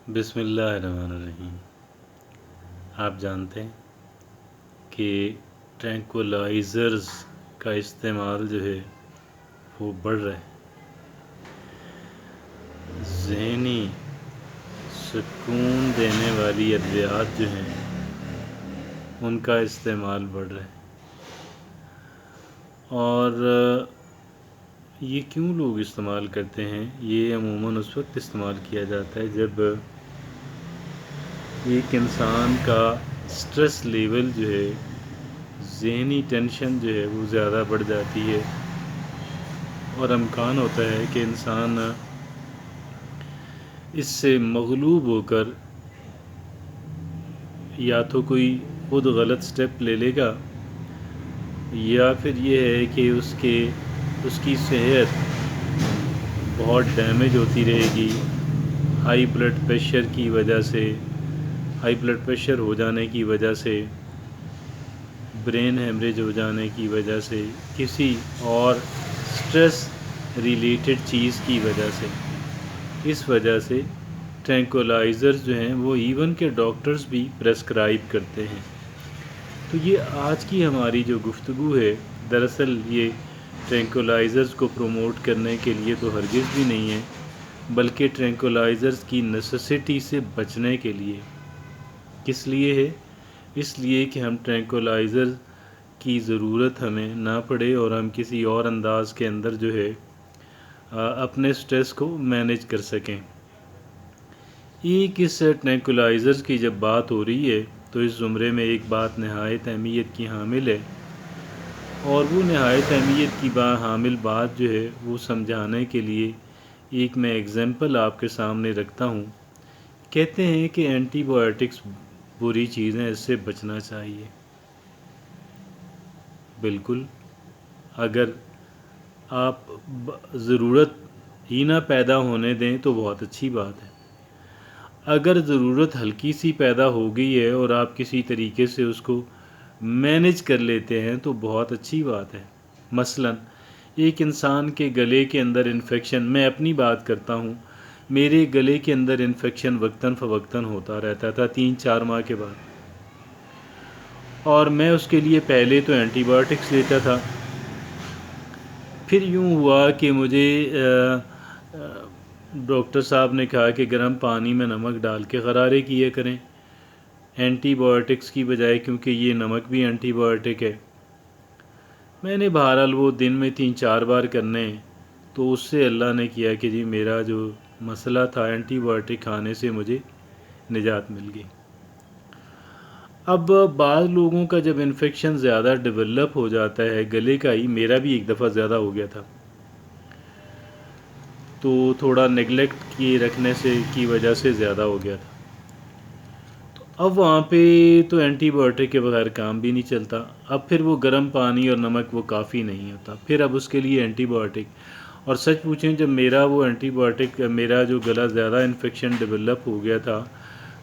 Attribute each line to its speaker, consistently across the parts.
Speaker 1: بسم اللہ الرحمن الرحیم۔ آپ جانتے ہیں کہ ٹرینکولائزرز کا استعمال جو ہے وہ بڑھ رہا ہے۔ ذہنی سکون دینے والی ادویات جو ہیں ان کا استعمال بڑھ رہا ہے، اور یہ کیوں لوگ استعمال کرتے ہیں؟ یہ عموماً اس وقت استعمال کیا جاتا ہے جب ایک انسان کا سٹریس لیول جو ہے، ذہنی ٹینشن جو ہے وہ زیادہ بڑھ جاتی ہے، اور امکان ہوتا ہے کہ انسان اس سے مغلوب ہو کر یا تو کوئی خود غلط سٹیپ لے لے گا، یا پھر یہ ہے کہ اس کی صحت بہت ڈیمیج ہوتی رہے گی، ہائی بلڈ پریشر کی وجہ سے، ہائی بلڈ پریشر ہو جانے کی وجہ سے، برین ہیمریج ہو جانے کی وجہ سے، کسی اور سٹریس ریلیٹڈ چیز کی وجہ سے۔ اس وجہ سے ٹرینکولائزرز جو ہیں وہ ایون کہ ڈاکٹرز بھی پریسکرائب کرتے ہیں۔ تو یہ آج کی ہماری جو گفتگو ہے، دراصل یہ ٹرینکولائزرز کو پروموٹ کرنے کے لیے تو ہرگز بھی نہیں ہے، بلکہ ٹرینکولائزرز کی نیسیسٹی سے بچنے کے لیے۔ کس لیے ہے؟ اس لیے کہ ہم ٹرینکولائزر کی ضرورت ہمیں نہ پڑے اور ہم کسی اور انداز کے اندر جو ہے اپنے سٹریس کو مینیج کر سکیں۔ اس ٹرینکولائزرز کی جب بات ہو رہی ہے تو اس زمرے میں ایک بات نہایت اہمیت کی حامل ہے، اور وہ نہایت اہمیت کی حامل بات جو ہے وہ سمجھانے کے لیے ایک میں ایگزامپل آپ کے سامنے رکھتا ہوں۔ کہتے ہیں کہ اینٹی بایوٹکس بری چیزیں، اس سے بچنا چاہیے۔ بالکل، اگر آپ ضرورت ہی نہ پیدا ہونے دیں تو بہت اچھی بات ہے۔ اگر ضرورت ہلکی سی پیدا ہو گئی ہے اور آپ کسی طریقے سے اس کو مینیج کر لیتے ہیں تو بہت اچھی بات ہے۔ مثلا ایک انسان کے گلے کے اندر انفیکشن، میں اپنی بات کرتا ہوں، میرے گلے کے اندر انفیکشن وقتاً فوقتاً ہوتا رہتا تھا 3-4 ماہ کے بعد، اور میں اس کے لیے پہلے تو اینٹی بایوٹکس لیتا تھا۔ پھر یوں ہوا کہ مجھے ڈاکٹر صاحب نے کہا کہ گرم پانی میں نمک ڈال کے غرارے کیے کریں اینٹی بایوٹکس کی بجائے، کیونکہ یہ نمک بھی اینٹی بایوٹک ہے۔ میں نے بہرحال وہ دن میں 3-4 بار کرنے، تو اس سے اللہ نے کیا کہ جی میرا جو مسئلہ تھا اینٹی بایوٹک کھانے سے مجھے نجات مل گئی۔ اب بعض لوگوں کا جب انفیکشن زیادہ ڈیولپ ہو جاتا ہے گلے کا ہی، میرا بھی ایک دفعہ زیادہ ہو گیا تھا، تو تھوڑا نیگلیکٹ کی رکھنے سے کی وجہ سے زیادہ ہو گیا تھا، تو اب وہاں پہ تو اینٹی بایوٹک کے بغیر کام بھی نہیں چلتا۔ اب پھر وہ گرم پانی اور نمک وہ کافی نہیں ہوتا، پھر اب اس کے لیے اینٹی بایوٹک۔ اور سچ پوچھیں، جب میرا وہ اینٹی بایوٹک، میرا جو گلا زیادہ انفیکشن ڈیولپ ہو گیا تھا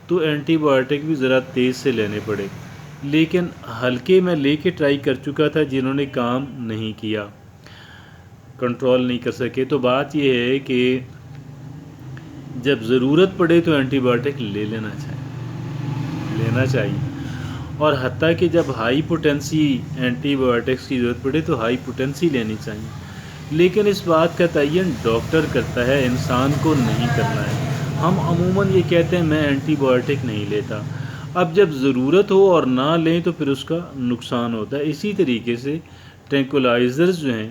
Speaker 1: تو اینٹی بایوٹک بھی ذرا تیز سے لینے پڑے، لیکن ہلکے میں لے کے ٹرائی کر چکا تھا، جنہوں نے کام نہیں کیا، کنٹرول نہیں کر سکے۔ تو بات یہ ہے کہ جب ضرورت پڑے تو اینٹی بایوٹک لینا چاہیے، اور حتیٰ کہ جب ہائی پوٹینسی اینٹی بایوٹکس کی ضرورت پڑے تو ہائی پوٹینسی لینی چاہیے، لیکن اس بات کا تعین ڈاکٹر کرتا ہے، انسان کو نہیں کرنا ہے۔ ہم عموماً یہ کہتے ہیں میں اینٹی بایوٹک نہیں لیتا، اب جب ضرورت ہو اور نہ لیں تو پھر اس کا نقصان ہوتا ہے۔ اسی طریقے سے ٹرینکولائزرز جو ہیں،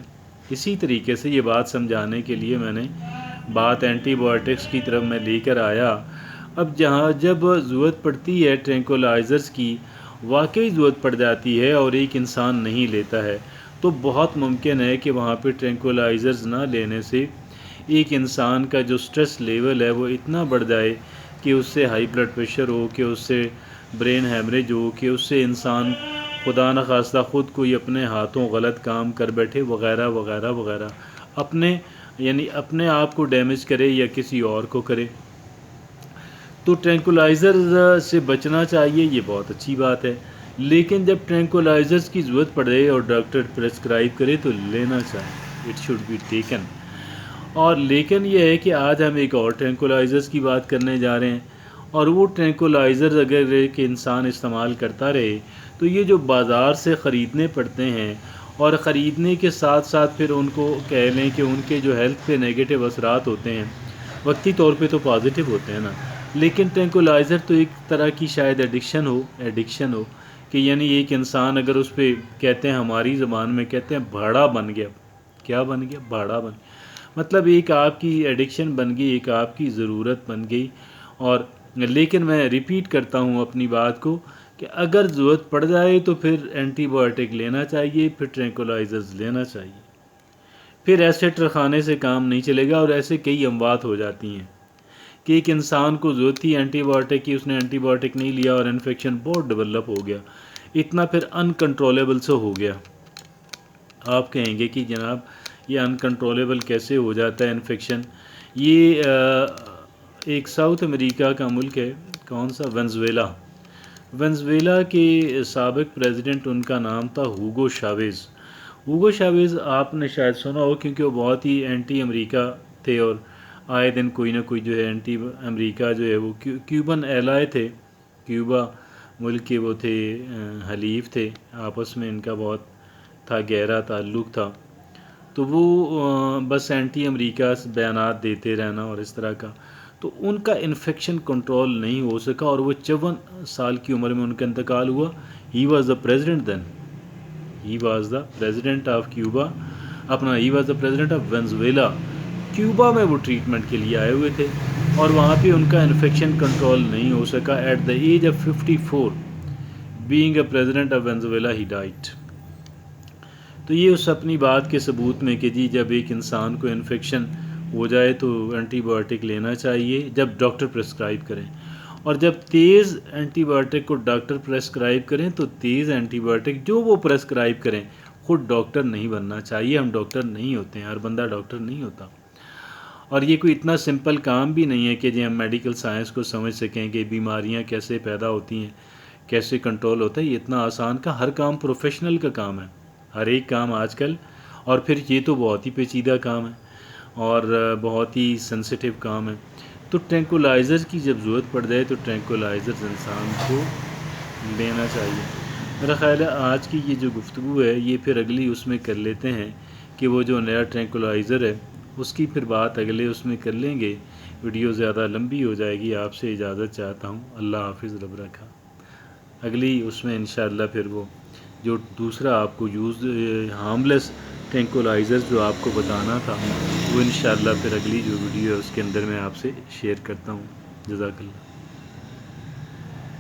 Speaker 1: اسی طریقے سے یہ بات سمجھانے کے لیے میں نے بات اینٹی بایوٹکس کی طرف میں لے کر آیا۔ اب جب ضرورت پڑتی ہے ٹرینکولائزرز کی، واقعی ضرورت پڑ جاتی ہے اور ایک انسان نہیں لیتا ہے، تو بہت ممکن ہے کہ وہاں پہ ٹرینکولائزرز نہ لینے سے ایک انسان کا جو سٹریس لیول ہے وہ اتنا بڑھ جائے کہ اس سے ہائی بلڈ پریشر ہو، کہ اس سے برین ہیمریج ہو، کہ اس سے انسان خدا نخواستہ خود کوئی اپنے ہاتھوں غلط کام کر بیٹھے وغیرہ وغیرہ وغیرہ، اپنے آپ کو ڈیمیج کرے یا کسی اور کو کرے۔ تو ٹرینکولائزرز سے بچنا چاہیے، یہ بہت اچھی بات ہے، لیکن جب ٹرینکولائزرز کی ضرورت پڑے اور ڈاکٹر پریسکرائب کرے تو لینا چاہیے، اٹ شوڈ بی ٹیکن۔ اور لیکن یہ ہے کہ آج ہم ایک اور ٹرینکولائزرز کی بات کرنے جا رہے ہیں۔ اور وہ ٹرینکولائزر اگر ایک انسان استعمال کرتا رہے تو یہ جو بازار سے خریدنے پڑتے ہیں اور خریدنے کے ساتھ ساتھ پھر ان کو کہہ لیں کہ ان کے جو ہیلتھ پہ نیگیٹو اثرات ہوتے ہیں، وقتی طور پہ تو پازیٹیو ہوتے ہیں نا، لیکن ٹرینکولائزر تو ایک طرح کی شاید ایڈکشن ہو کہ یعنی ایک انسان اگر اس پہ کہتے ہیں، ہماری زبان میں کہتے ہیں بھاڑا بن گیا. کیا بن گیا؟ بھاڑا بن گیا. مطلب ایک آپ کی ایڈکشن بن گئی، ایک آپ کی ضرورت بن گئی. اور لیکن میں ریپیٹ کرتا ہوں اپنی بات کو کہ اگر ضرورت پڑ جائے تو پھر اینٹی بایوٹک لینا چاہیے، پھر ٹرینکولائزرز لینا چاہیے. پھر ایسے ٹرخانے سے کام نہیں چلے گا، اور ایسے کئی اموات ہو جاتی ہیں کہ ایک انسان کو ضرورت تھی اینٹی بایوٹک کی، اس نے اینٹی بایوٹک نہیں لیا اور انفیکشن بہت ڈیولپ ہو گیا، اتنا پھر انکنٹرولیبل سے ہو گیا. آپ کہیں گے کہ جناب یہ انکنٹرولیبل کیسے ہو جاتا ہے انفیکشن؟ یہ ایک ساؤتھ امریکہ کا ملک ہے، کون سا؟ ونزویلا کے سابق پریزیڈنٹ، ان کا نام تھا ہوگو شاویز. ہوگو شاویز آپ نے شاید سنا ہو کیونکہ وہ بہت ہی اینٹی امریکہ تھے، اور آئے دن کوئی نہ کوئی جو ہے اینٹی امریکہ جو ہے وہ کیوبن ایلائے تھے، کیوبا ملک کے وہ تھے، حلیف تھے، آپس میں ان کا بہت تھا، گہرا تعلق تھا. تو وہ بس اینٹی امریکہ بیانات دیتے رہنا اور اس طرح کا، تو ان کا انفیکشن کنٹرول نہیں ہو سکا اور وہ 54 سال کی عمر میں ان کا انتقال ہوا. He was the president then, he was the president of Cuba, he was the president of Venezuela. Cuba میں وہ ٹریٹمنٹ کے لیے آئے ہوئے تھے اور وہاں پہ ان کا انفیکشن کنٹرول نہیں ہو سکا. At the age of 54 being a president of Venezuela he died. تو یہ اس اپنی بات کے ثبوت میں کہ جی جب ایک انسان کو انفیکشن ہو جائے تو اینٹی بایوٹک لینا چاہیے جب ڈاکٹر پرسکرائب کریں، اور جب تیز اینٹی بایوٹک کو ڈاکٹر پرسکرائب کریں تو تیز اینٹی بایوٹک جو وہ پرسکرائب کریں، خود ڈاکٹر نہیں بننا چاہیے. ہم ڈاکٹر نہیں ہوتے ہیں، ہر بندہ ڈاکٹر نہیں ہوتا. اور یہ کوئی اتنا سمپل کام بھی نہیں ہے کہ جی ہم میڈیکل سائنس کو سمجھ سکیں کہ بیماریاں کیسے پیدا ہوتی ہیں، کیسے کنٹرول ہوتا ہے. یہ اتنا آسان کا ہر کام پروفیشنل کا کام ہے، ہر ایک کام آج کل. اور پھر یہ تو بہت ہی پیچیدہ کام ہے اور بہت ہی سینسیٹیو کام ہے. تو ٹرینکولائزر کی جب ضرورت پڑ جائے تو ٹرینکولائزر انسان کو لینا چاہیے. میرا خیال ہے آج کی یہ جو گفتگو ہے یہ پھر اگلی اس میں کر لیتے ہیں کہ وہ جو نیا ٹرینکولائزر ہے اس کی پھر بات اگلے اس میں کر لیں گے. ویڈیو زیادہ لمبی ہو جائے گی، آپ سے اجازت چاہتا ہوں. اللہ حافظ، رب رکھا. اگلی اس میں انشاءاللہ پھر وہ جو دوسرا آپ کو ہارملیس ٹرینکولائزر جو آپ کو بتانا تھا وہ انشاءاللہ پھر اگلی جو ویڈیو ہے اس کے اندر میں آپ سے شیئر کرتا ہوں. جزاک اللہ.